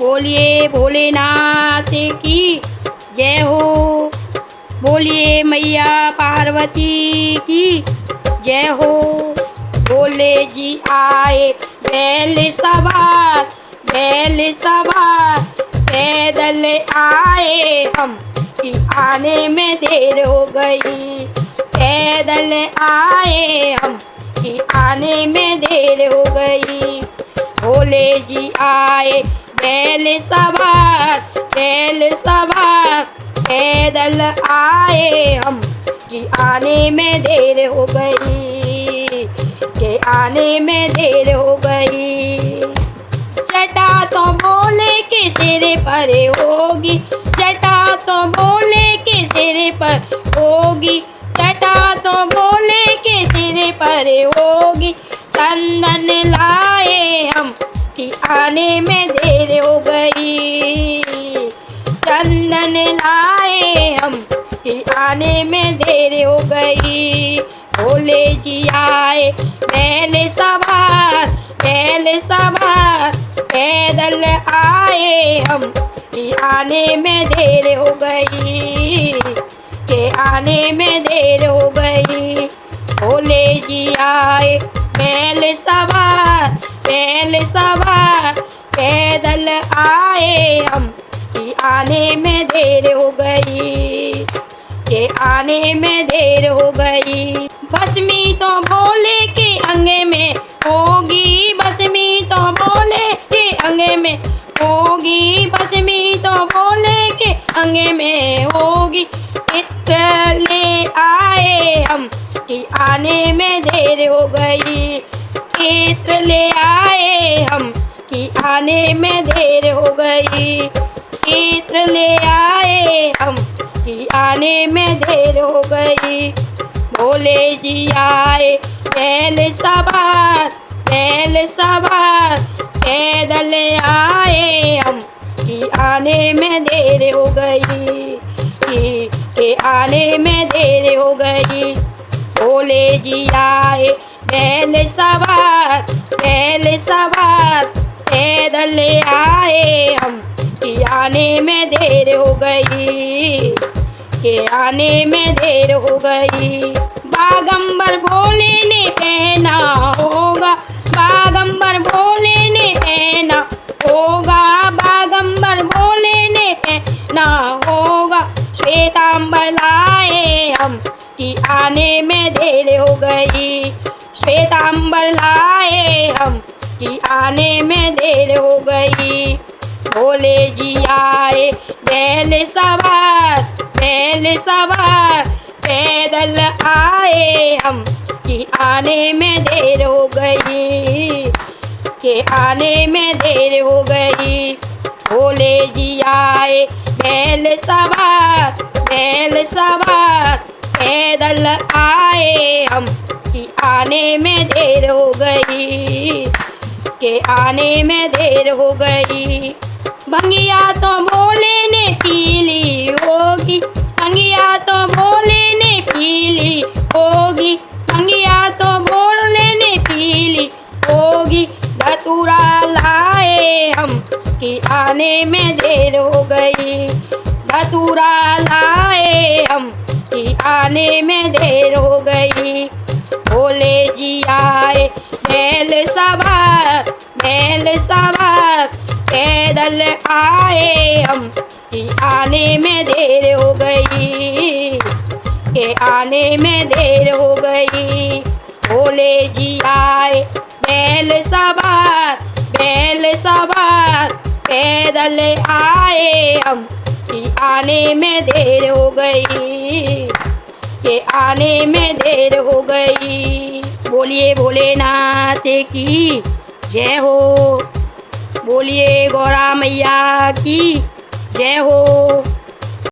बोलिए भोलेनाथ की जय हो। बोलिए मैया पार्वती की जय हो। भोले जी आए बैल सवार पैदल आए हम कि आने में देर हो गई। पैदल आए हम कि आने में देर हो गई। भोले जी आए बैल सवार पैदल आए हम कि आने में देर हो गई। कि आने में देर हो गई। जटा तो भोले के सिर पर होगी, जटा तो भोले के सिर पर होगी, जटा तो भोले के सिर पर होगी। चंदन लाए हम कि आने में देर हो गई। चंदन लाए हम कि आने में देर हो गई। भोले जी आए बैल सवार पैदल आए हम कि आने में देर हो गई। कि आने में देर हो गई। भोले जी आए बैल सवार पैदल आए हम कि आने में देर हो गई। कि आने में देर हो गई। भस्मी तो भोले के अंगे में होगी, भस्मी तो भोले के अंगे में होगी, भस्मी तो भोले के अंगे में होगी। इत्र ले आए हम कि आने में देर हो गई। इत्र ले आए हम कि आने में देर हो गई। इत्र ले आए हम कि आने में देर हो गई। भोले जी आए बैल सवार पैदल आए हम कि आने में देर हो गई। कि आने में देर हो गई। भोले जी आए बैल सवार पैदल आए हम कि आने में देर हो गई। कि आने में देर हो गई। बागंबर भोले ने पहना होगा, बागंबर भोले ने पहना होगा, बागंबर भोले ने पहना होगा। श्वेतांबर लाए हम कि आने में देर हो गई। श्वेतांबर लाए हम कि आने में देर हो गई। भोले जी आए बैल सवार पैदल आए हम कि आने में देर हो गई। कि आने में देर हो गई। भोले जी आए बैल सवार पैदल आए हम कि आने में देर हो गई। कि आने में देर हो गई। भंगिया तो भोले ने पी ली होगी, भंगिया तो भोले ने पी ली होगी, भंगिया तो भोले ने पी ली होगी। धतूरा लाए हम कि आने में देर हो गई। धतूरा लाए हम कि आने में देर हो गई। भोले जी आए बैल सवार पैदल आए हम कि आने में देर हो गई। कि आने में देर हो गई। भोले जी आए बैल सवार पैदल आए हम कि आने में देर हो गई। कि आने में देर हो गई। बोलिए भोलेनाथ की जय हो। बोलिए गौरा मैया की जय हो।